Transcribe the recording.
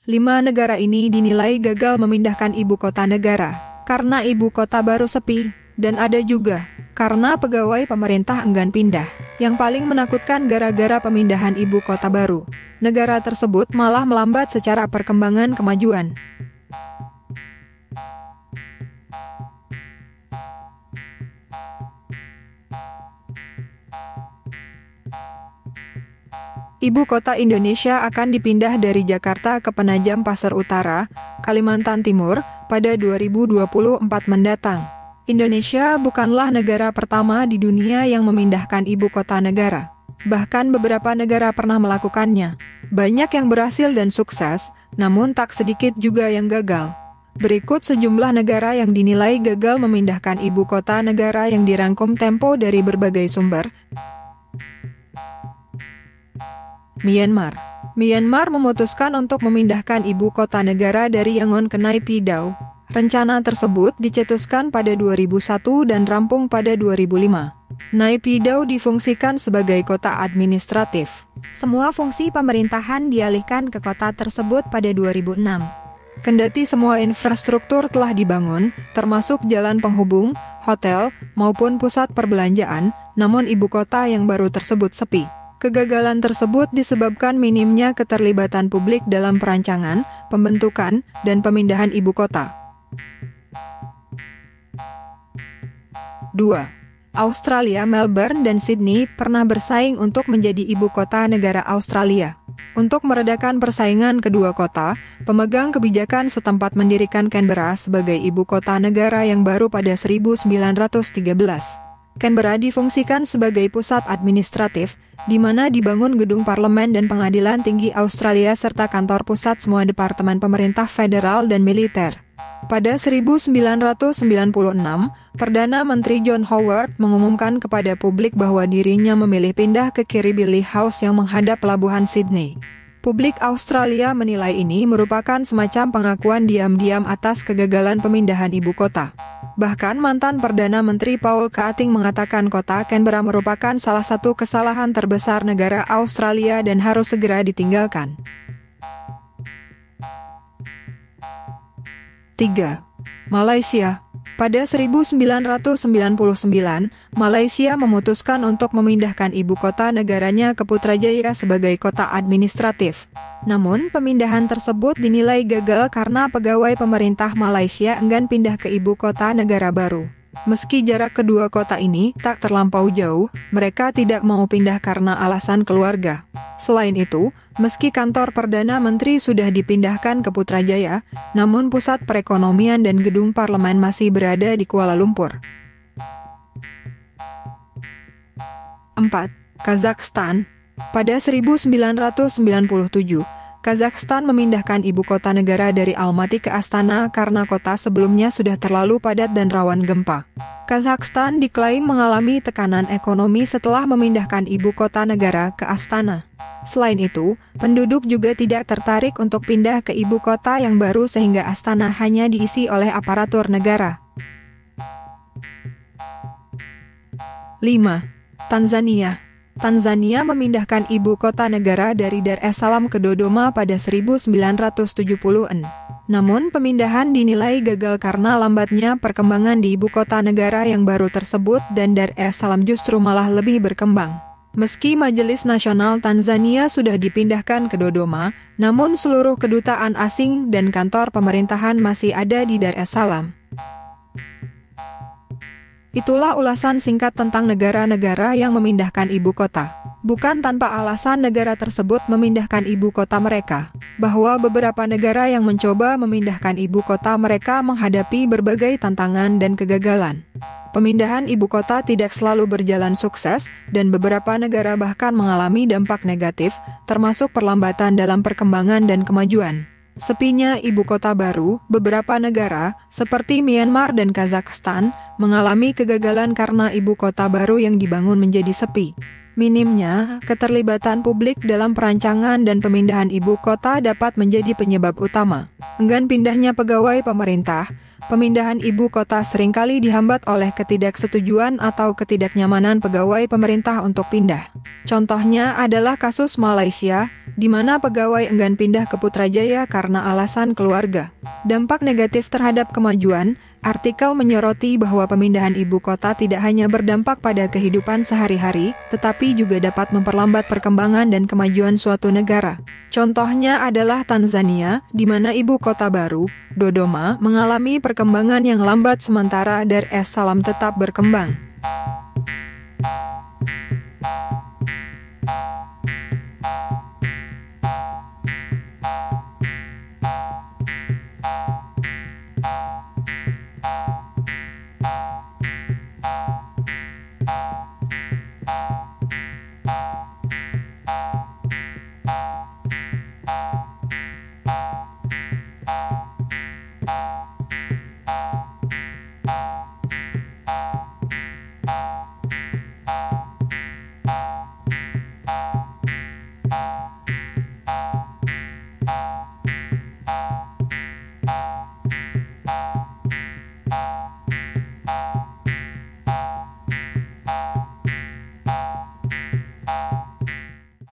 5 negara ini dinilai gagal memindahkan ibu kota negara karena ibu kota baru sepi, dan ada juga karena pegawai pemerintah enggan pindah. Yang paling menakutkan gara-gara pemindahan ibu kota baru, negara tersebut malah melambat secara perkembangan kemajuan. Ibu kota Indonesia akan dipindah dari Jakarta ke Penajam Pasar Utara, Kalimantan Timur, pada 2024 mendatang. Indonesia bukanlah negara pertama di dunia yang memindahkan ibu kota negara. Bahkan beberapa negara pernah melakukannya. Banyak yang berhasil dan sukses, namun tak sedikit juga yang gagal. Berikut sejumlah negara yang dinilai gagal memindahkan ibu kota negara yang dirangkum Tempo dari berbagai sumber. Myanmar. Myanmar memutuskan untuk memindahkan ibu kota negara dari Yangon ke Naypyidaw. Rencana tersebut dicetuskan pada 2001 dan rampung pada 2005. Naypyidaw difungsikan sebagai kota administratif. Semua fungsi pemerintahan dialihkan ke kota tersebut pada 2006. Kendati semua infrastruktur telah dibangun, termasuk jalan penghubung, hotel, maupun pusat perbelanjaan, namun ibu kota yang baru tersebut sepi. Kegagalan tersebut disebabkan minimnya keterlibatan publik dalam perancangan, pembentukan, dan pemindahan ibu kota. 2. Australia, Melbourne dan Sydney pernah bersaing untuk menjadi ibu kota negara Australia. Untuk meredakan persaingan kedua kota, pemegang kebijakan setempat mendirikan Canberra sebagai ibu kota negara yang baru pada 1913. Canberra difungsikan sebagai pusat administratif, di mana dibangun gedung parlemen dan pengadilan tinggi Australia serta kantor pusat semua departemen pemerintah federal dan militer. Pada 1996, Perdana Menteri John Howard mengumumkan kepada publik bahwa dirinya memilih pindah ke Kirribilli House yang menghadap pelabuhan Sydney. Publik Australia menilai ini merupakan semacam pengakuan diam-diam atas kegagalan pemindahan ibu kota. Bahkan mantan Perdana Menteri Paul Keating mengatakan kota Canberra merupakan salah satu kesalahan terbesar negara Australia dan harus segera ditinggalkan. 3. Malaysia. Pada 1999, Malaysia memutuskan untuk memindahkan ibu kota negaranya ke Putrajaya sebagai kota administratif. Namun, pemindahan tersebut dinilai gagal karena pegawai pemerintah Malaysia enggan pindah ke ibu kota negara baru. Meski jarak kedua kota ini tak terlampau jauh, mereka tidak mau pindah karena alasan keluarga. Selain itu, meski kantor Perdana Menteri sudah dipindahkan ke Putrajaya, namun pusat perekonomian dan gedung parlemen masih berada di Kuala Lumpur. 4. Kazakhstan. Pada 1997, Kazakhstan memindahkan ibu kota negara dari Almaty ke Astana karena kota sebelumnya sudah terlalu padat dan rawan gempa. Kazakhstan diklaim mengalami tekanan ekonomi setelah memindahkan ibu kota negara ke Astana. Selain itu, penduduk juga tidak tertarik untuk pindah ke ibu kota yang baru sehingga Astana hanya diisi oleh aparatur negara. 5. Tanzania. Tanzania memindahkan ibu kota negara dari Dar es Salaam ke Dodoma pada 1970-an. Namun pemindahan dinilai gagal karena lambatnya perkembangan di ibu kota negara yang baru tersebut dan Dar es Salaam justru malah lebih berkembang. Meski Majelis Nasional Tanzania sudah dipindahkan ke Dodoma, namun seluruh kedutaan asing dan kantor pemerintahan masih ada di Dar es Salaam. Itulah ulasan singkat tentang negara-negara yang memindahkan ibu kota. Bukan tanpa alasan negara tersebut memindahkan ibu kota mereka, bahwa beberapa negara yang mencoba memindahkan ibu kota mereka menghadapi berbagai tantangan dan kegagalan. Pemindahan ibu kota tidak selalu berjalan sukses, dan beberapa negara bahkan mengalami dampak negatif, termasuk perlambatan dalam perkembangan dan kemajuan. Sepinya ibu kota baru, beberapa negara, seperti Myanmar dan Kazakhstan, mengalami kegagalan karena ibu kota baru yang dibangun menjadi sepi. Minimnya keterlibatan publik dalam perancangan dan pemindahan ibu kota dapat menjadi penyebab utama. Enggan pindahnya pegawai pemerintah, Pemindahan ibu kota seringkali dihambat oleh ketidaksetujuan atau ketidaknyamanan pegawai pemerintah untuk pindah. Contohnya adalah kasus Malaysia, di mana pegawai enggan pindah ke Putrajaya karena alasan keluarga. Dampak negatif terhadap kemajuan, artikel menyoroti bahwa pemindahan ibu kota tidak hanya berdampak pada kehidupan sehari-hari, tetapi juga dapat memperlambat perkembangan dan kemajuan suatu negara. Contohnya adalah Tanzania, di mana ibu kota baru, Dodoma, mengalami perkembangan yang lambat sementara Dar es Salaam tetap berkembang.